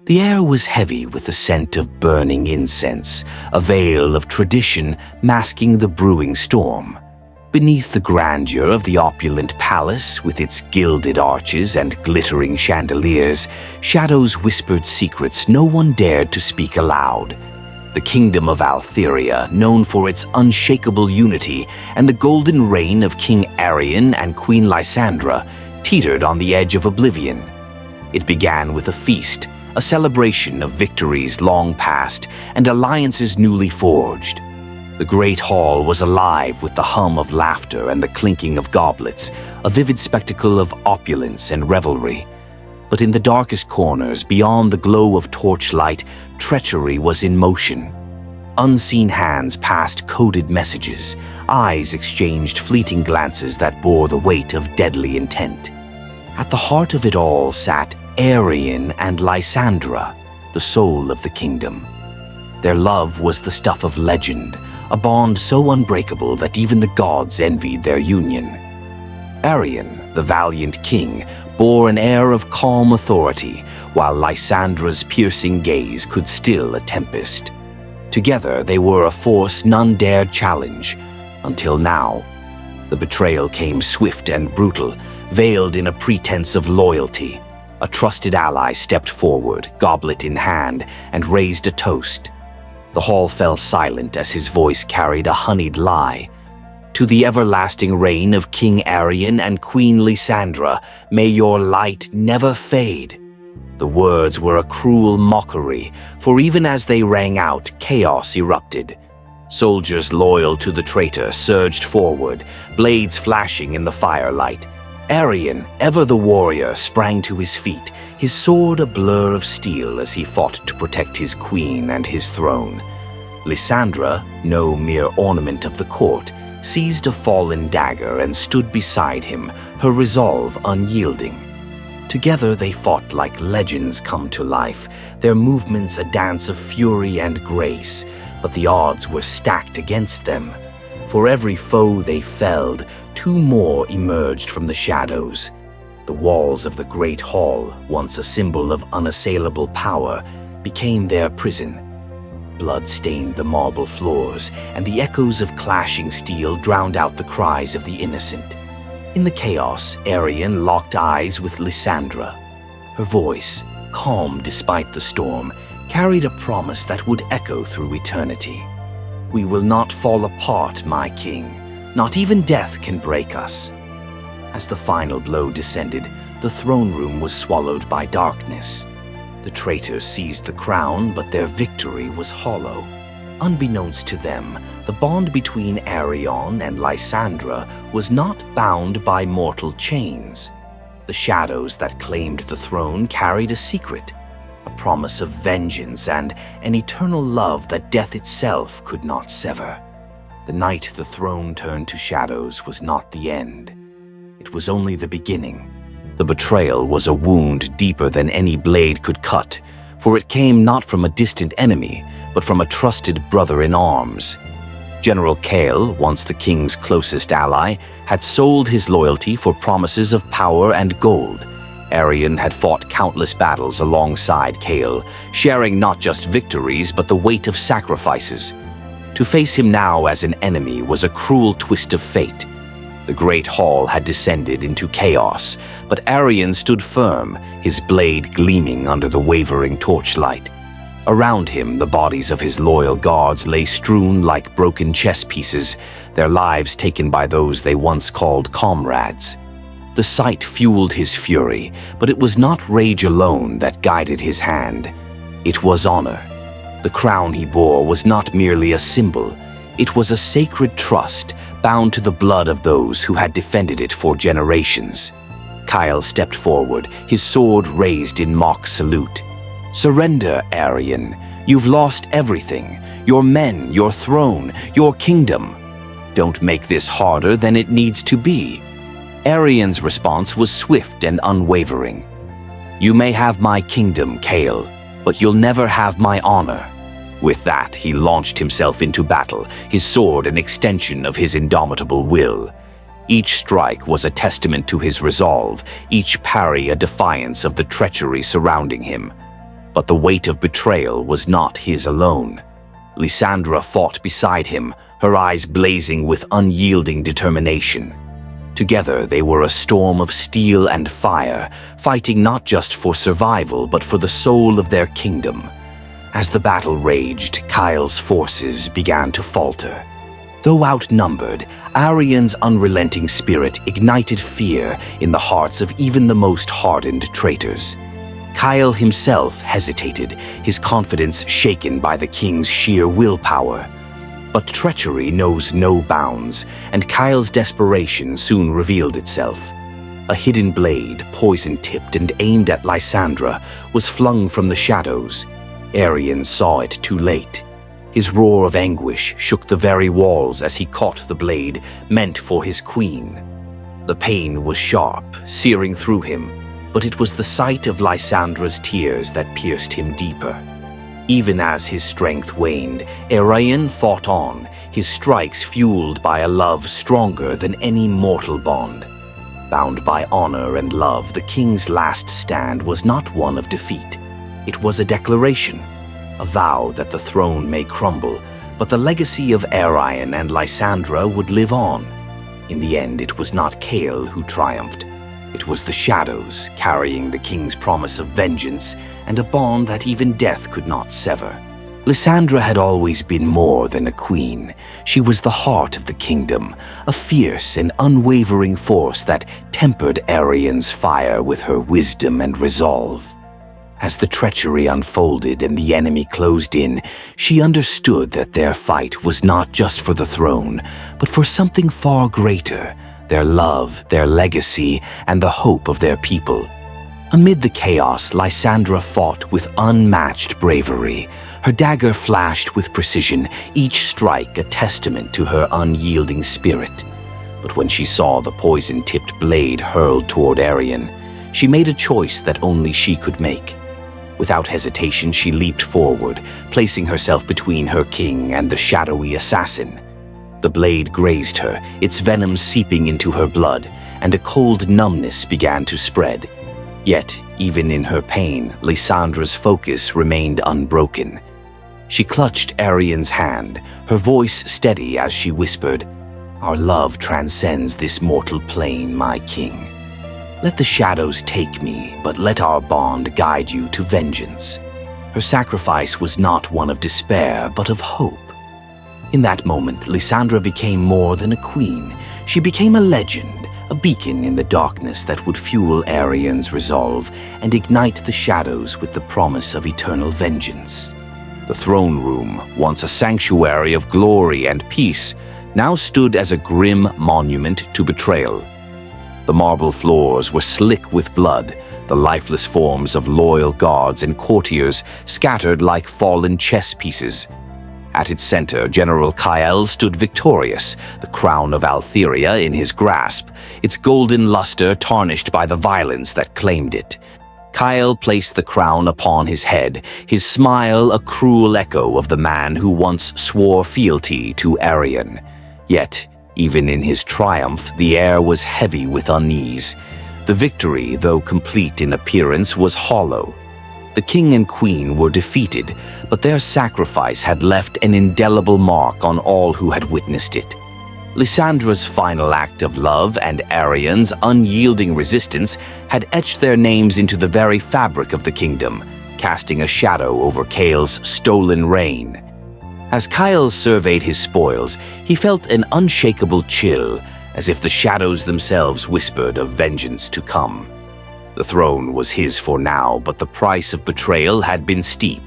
The air was heavy with the scent of burning incense, a veil of tradition masking the brewing storm. Beneath the grandeur of the opulent palace, with its gilded arches and glittering chandeliers, shadows whispered secrets no one dared to speak aloud. The kingdom of Altheria, known for its unshakable unity, and the golden reign of King Arion and Queen Lysandra, teetered on the edge of oblivion. It began with a feast, a celebration of victories long past and alliances newly forged. The great hall was alive with the hum of laughter and the clinking of goblets, a vivid spectacle of opulence and revelry. But in the darkest corners, beyond the glow of torchlight, treachery was in motion. Unseen hands passed coded messages, eyes exchanged fleeting glances that bore the weight of deadly intent. At the heart of it all sat Arion and Lysandra, the soul of the kingdom. Their love was the stuff of legend, a bond so unbreakable that even the gods envied their union. Arion, the valiant king, bore an air of calm authority, while Lysandra's piercing gaze could still a tempest. Together they were a force none dared challenge, until now. The betrayal came swift and brutal, veiled in a pretense of loyalty. A trusted ally stepped forward, goblet in hand, and raised a toast. The hall fell silent as his voice carried a honeyed lie. To the everlasting reign of King Arion and Queen Lysandra, may your light never fade. The words were a cruel mockery, for even as they rang out, chaos erupted. Soldiers loyal to the traitor surged forward, blades flashing in the firelight. Arion, ever the warrior, sprang to his feet, his sword a blur of steel as he fought to protect his queen and his throne. Lysandra, no mere ornament of the court, seized a fallen dagger and stood beside him, her resolve unyielding. Together they fought like legends come to life, their movements a dance of fury and grace, but the odds were stacked against them. For every foe they felled, two more emerged from the shadows. The walls of the great hall, once a symbol of unassailable power, became their prison. Blood stained the marble floors, and the echoes of clashing steel drowned out the cries of the innocent. In the chaos, Arion locked eyes with Lysandra. Her voice, calm despite the storm, carried a promise that would echo through eternity. "We will not fall apart, my king. Not even death can break us." As the final blow descended, the throne room was swallowed by darkness. The traitors seized the crown, but their victory was hollow. Unbeknownst to them, the bond between Arion and Lysandra was not bound by mortal chains. The shadows that claimed the throne carried a secret, a promise of vengeance and an eternal love that death itself could not sever. The night the throne turned to shadows was not the end. It was only the beginning. The betrayal was a wound deeper than any blade could cut, for it came not from a distant enemy, but from a trusted brother in arms. General Kale, once the king's closest ally, had sold his loyalty for promises of power and gold. Arion had fought countless battles alongside Kale, sharing not just victories but the weight of sacrifices. To face him now as an enemy was a cruel twist of fate. The great hall had descended into chaos, but Arion stood firm, his blade gleaming under the wavering torchlight. Around him, the bodies of his loyal guards lay strewn like broken chess pieces, their lives taken by those they once called comrades. The sight fueled his fury, but it was not rage alone that guided his hand. It was honor. The crown he bore was not merely a symbol. It was a sacred trust, bound to the blood of those who had defended it for generations. Kyle stepped forward, his sword raised in mock salute. "Surrender, Arion. You've lost everything. Your men, your throne, your kingdom. Don't make this harder than it needs to be." Arion's response was swift and unwavering. "You may have my kingdom, Kale, but you'll never have my honor." With that, he launched himself into battle, his sword an extension of his indomitable will. Each strike was a testament to his resolve, each parry a defiance of the treachery surrounding him. But the weight of betrayal was not his alone. Lysandra fought beside him, her eyes blazing with unyielding determination. Together they were a storm of steel and fire, fighting not just for survival but for the soul of their kingdom. As the battle raged, Kyle's forces began to falter. Though outnumbered, Arian's unrelenting spirit ignited fear in the hearts of even the most hardened traitors. Kyle himself hesitated, his confidence shaken by the king's sheer willpower. But treachery knows no bounds, and Kyle's desperation soon revealed itself. A hidden blade, poison-tipped and aimed at Lysandra, was flung from the shadows. Arian saw it too late. His roar of anguish shook the very walls as he caught the blade meant for his queen. The pain was sharp, searing through him, but it was the sight of Lysandra's tears that pierced him deeper. Even as his strength waned, Arian fought on, his strikes fueled by a love stronger than any mortal bond. Bound by honor and love, the king's last stand was not one of defeat. It was a declaration, a vow that the throne may crumble, but the legacy of Arian and Lysandra would live on. In the end, it was not Kale who triumphed. It was the shadows carrying the king's promise of vengeance and a bond that even death could not sever. Lysandra had always been more than a queen. She was the heart of the kingdom, a fierce and unwavering force that tempered Arian's fire with her wisdom and resolve. As the treachery unfolded and the enemy closed in, she understood that their fight was not just for the throne, but for something far greater, their love, their legacy, and the hope of their people. Amid the chaos, Lysandra fought with unmatched bravery. Her dagger flashed with precision, each strike a testament to her unyielding spirit. But when she saw the poison-tipped blade hurled toward Arian, she made a choice that only she could make. Without hesitation, she leaped forward, placing herself between her king and the shadowy assassin. The blade grazed her, its venom seeping into her blood, and a cold numbness began to spread. Yet, even in her pain, Lysandra's focus remained unbroken. She clutched Arian's hand, her voice steady as she whispered, "Our love transcends this mortal plane, my king. Let the shadows take me, but let our bond guide you to vengeance." Her sacrifice was not one of despair, but of hope. In that moment, Lysandra became more than a queen. She became a legend, a beacon in the darkness that would fuel Arian's resolve and ignite the shadows with the promise of eternal vengeance. The throne room, once a sanctuary of glory and peace, now stood as a grim monument to betrayal. The marble floors were slick with blood, the lifeless forms of loyal guards and courtiers scattered like fallen chess pieces. At its center, General Kyle stood victorious, the crown of Altheria in his grasp, its golden luster tarnished by the violence that claimed it. Kyle placed the crown upon his head, his smile a cruel echo of the man who once swore fealty to Arian. Yet, even in his triumph, the air was heavy with unease. The victory, though complete in appearance, was hollow. The king and queen were defeated, but their sacrifice had left an indelible mark on all who had witnessed it. Lysandra's final act of love and Arian's unyielding resistance had etched their names into the very fabric of the kingdom, casting a shadow over Kale's stolen reign. As Kyle surveyed his spoils, he felt an unshakable chill, as if the shadows themselves whispered of vengeance to come. The throne was his for now, but the price of betrayal had been steep,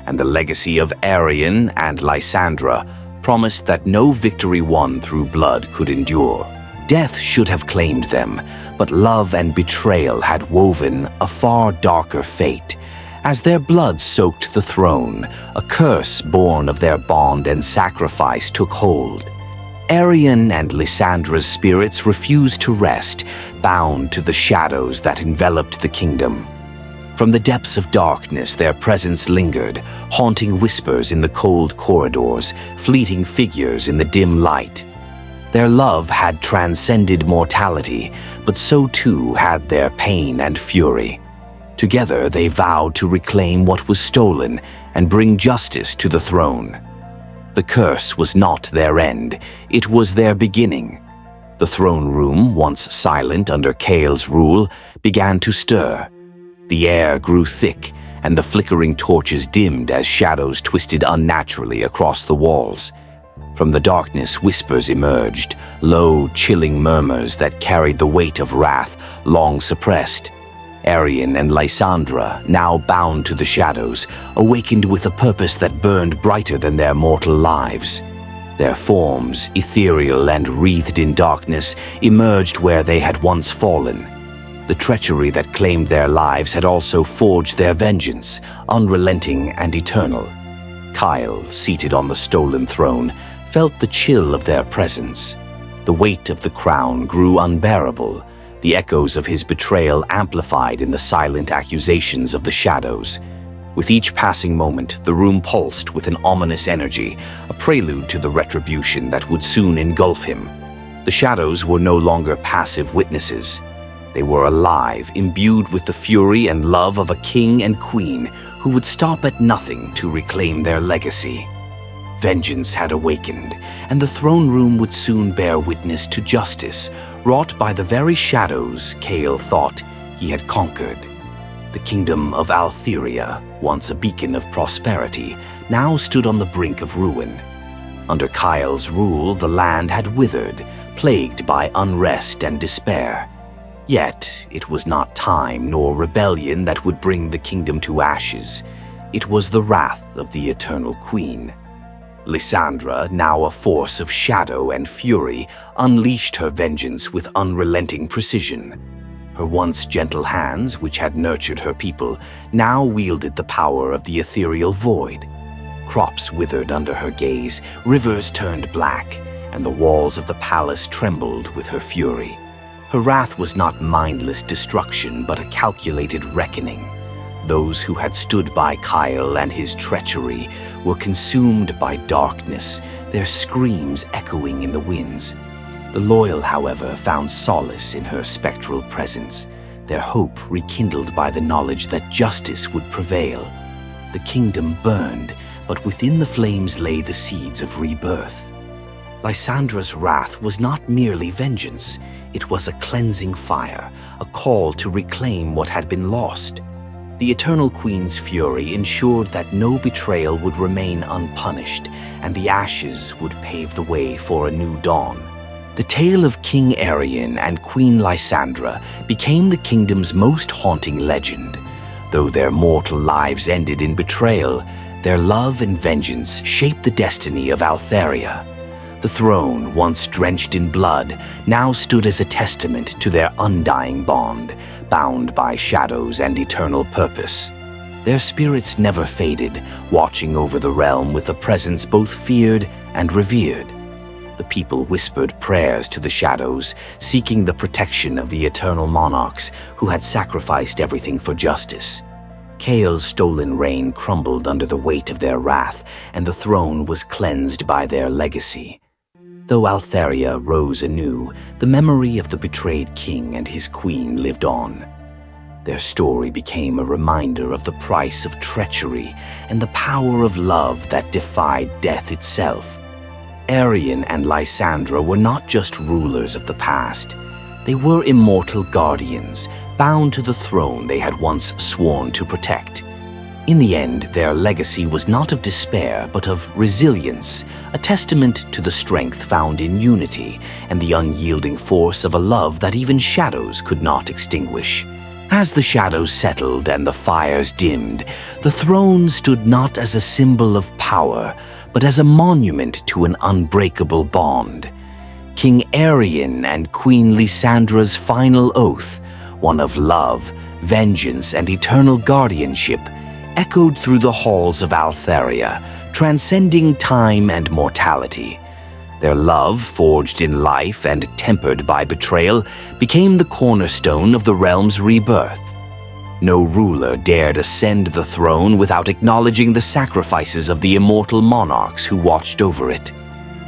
and the legacy of Arian and Lysandra promised that no victory won through blood could endure. Death should have claimed them, but love and betrayal had woven a far darker fate. As their blood soaked the throne, a curse born of their bond and sacrifice took hold. Arian and Lysandra's spirits refused to rest, bound to the shadows that enveloped the kingdom. From the depths of darkness their presence lingered, haunting whispers in the cold corridors, fleeting figures in the dim light. Their love had transcended mortality, but so too had their pain and fury. Together, they vowed to reclaim what was stolen and bring justice to the throne. The curse was not their end, it was their beginning. The throne room, once silent under Kael's rule, began to stir. The air grew thick, and the flickering torches dimmed as shadows twisted unnaturally across the walls. From the darkness, whispers emerged, low, chilling murmurs that carried the weight of wrath long suppressed. Arian and Lysandra, now bound to the shadows, awakened with a purpose that burned brighter than their mortal lives. Their forms, ethereal and wreathed in darkness, emerged where they had once fallen. The treachery that claimed their lives had also forged their vengeance, unrelenting and eternal. Kael, seated on the stolen throne, felt the chill of their presence. The weight of the crown grew unbearable, the echoes of his betrayal amplified in the silent accusations of the shadows. With each passing moment, the room pulsed with an ominous energy, a prelude to the retribution that would soon engulf him. The shadows were no longer passive witnesses. They were alive, imbued with the fury and love of a king and queen who would stop at nothing to reclaim their legacy. Vengeance had awakened, and the throne room would soon bear witness to justice, wrought by the very shadows Kael thought he had conquered. The kingdom of Altheria, once a beacon of prosperity, now stood on the brink of ruin. Under Kael's rule, the land had withered, plagued by unrest and despair. Yet, it was not time nor rebellion that would bring the kingdom to ashes. It was the wrath of the Eternal Queen. Lysandra, now a force of shadow and fury, unleashed her vengeance with unrelenting precision. Her once gentle hands, which had nurtured her people, now wielded the power of the ethereal void. Crops withered under her gaze, rivers turned black, and the walls of the palace trembled with her fury. Her wrath was not mindless destruction, but a calculated reckoning. Those who had stood by Kael and his treachery were consumed by darkness, their screams echoing in the winds. The loyal, however, found solace in her spectral presence, their hope rekindled by the knowledge that justice would prevail. The kingdom burned, but within the flames lay the seeds of rebirth. Lysandra's wrath was not merely vengeance, it was a cleansing fire, a call to reclaim what had been lost. The Eternal Queen's fury ensured that no betrayal would remain unpunished, and the ashes would pave the way for a new dawn. The tale of King Arian and Queen Lysandra became the kingdom's most haunting legend. Though their mortal lives ended in betrayal, their love and vengeance shaped the destiny of Altheria. The throne, once drenched in blood, now stood as a testament to their undying bond, bound by shadows and eternal purpose. Their spirits never faded, watching over the realm with a presence both feared and revered. The people whispered prayers to the shadows, seeking the protection of the eternal monarchs who had sacrificed everything for justice. Kael's stolen reign crumbled under the weight of their wrath, and the throne was cleansed by their legacy. Though Altheria rose anew, the memory of the betrayed king and his queen lived on. Their story became a reminder of the price of treachery and the power of love that defied death itself. Arian and Lysandra were not just rulers of the past. They were immortal guardians, bound to the throne they had once sworn to protect. In the end, their legacy was not of despair, but of resilience, a testament to the strength found in unity and the unyielding force of a love that even shadows could not extinguish. As the shadows settled and the fires dimmed, the throne stood not as a symbol of power, but as a monument to an unbreakable bond. King Arian and Queen Lysandra's final oath, one of love, vengeance, and eternal guardianship, echoed through the halls of Altheria, transcending time and mortality. Their love, forged in life and tempered by betrayal, became the cornerstone of the realm's rebirth. No ruler dared ascend the throne without acknowledging the sacrifices of the immortal monarchs who watched over it.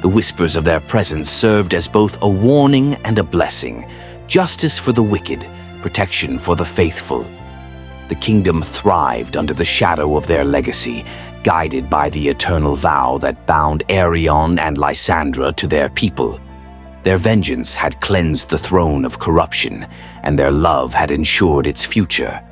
The whispers of their presence served as both a warning and a blessing, justice for the wicked, protection for the faithful. The kingdom thrived under the shadow of their legacy, guided by the eternal vow that bound Arion and Lysandra to their people. Their vengeance had cleansed the throne of corruption, and their love had ensured its future.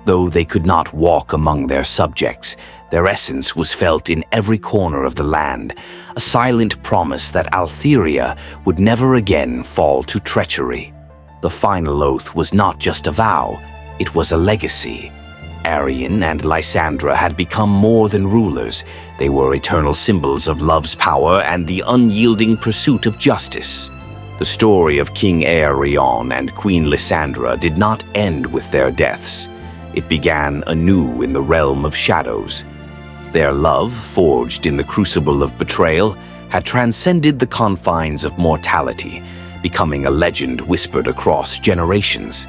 Though they could not walk among their subjects, their essence was felt in every corner of the land, a silent promise that Altheria would never again fall to treachery. The final oath was not just a vow, it was a legacy. Arion and Lysandra had become more than rulers. They were eternal symbols of love's power and the unyielding pursuit of justice. The story of King Arion and Queen Lysandra did not end with their deaths. It began anew in the realm of shadows. Their love, forged in the crucible of betrayal, had transcended the confines of mortality, becoming a legend whispered across generations.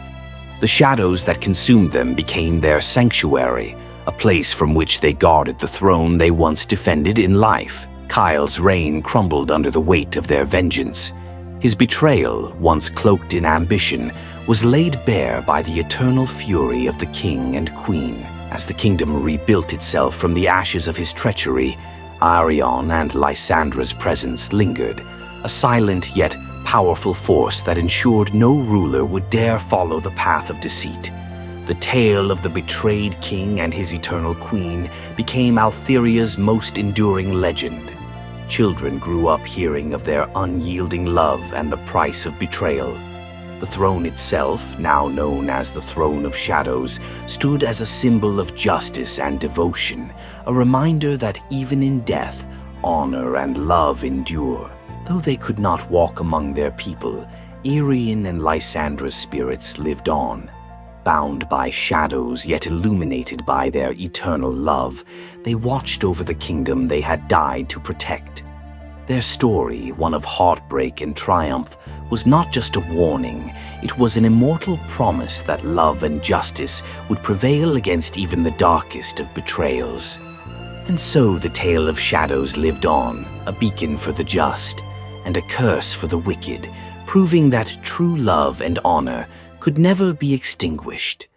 The shadows that consumed them became their sanctuary, a place from which they guarded the throne they once defended in life. Kyle's reign crumbled under the weight of their vengeance. His betrayal, once cloaked in ambition, was laid bare by the eternal fury of the king and queen. As the kingdom rebuilt itself from the ashes of his treachery, Arion and Lysandra's presence lingered, a silent yet powerful force that ensured no ruler would dare follow the path of deceit. The tale of the betrayed king and his eternal queen became Altheria's most enduring legend. Children grew up hearing of their unyielding love and the price of betrayal. The throne itself, now known as the Throne of Shadows, stood as a symbol of justice and devotion, a reminder that even in death, honor and love endure. Though they could not walk among their people, Arion and Lysandra's spirits lived on. Bound by shadows yet illuminated by their eternal love, they watched over the kingdom they had died to protect. Their story, one of heartbreak and triumph, was not just a warning, it was an immortal promise that love and justice would prevail against even the darkest of betrayals. And so the tale of shadows lived on, a beacon for the just, and a curse for the wicked, proving that true love and honor could never be extinguished.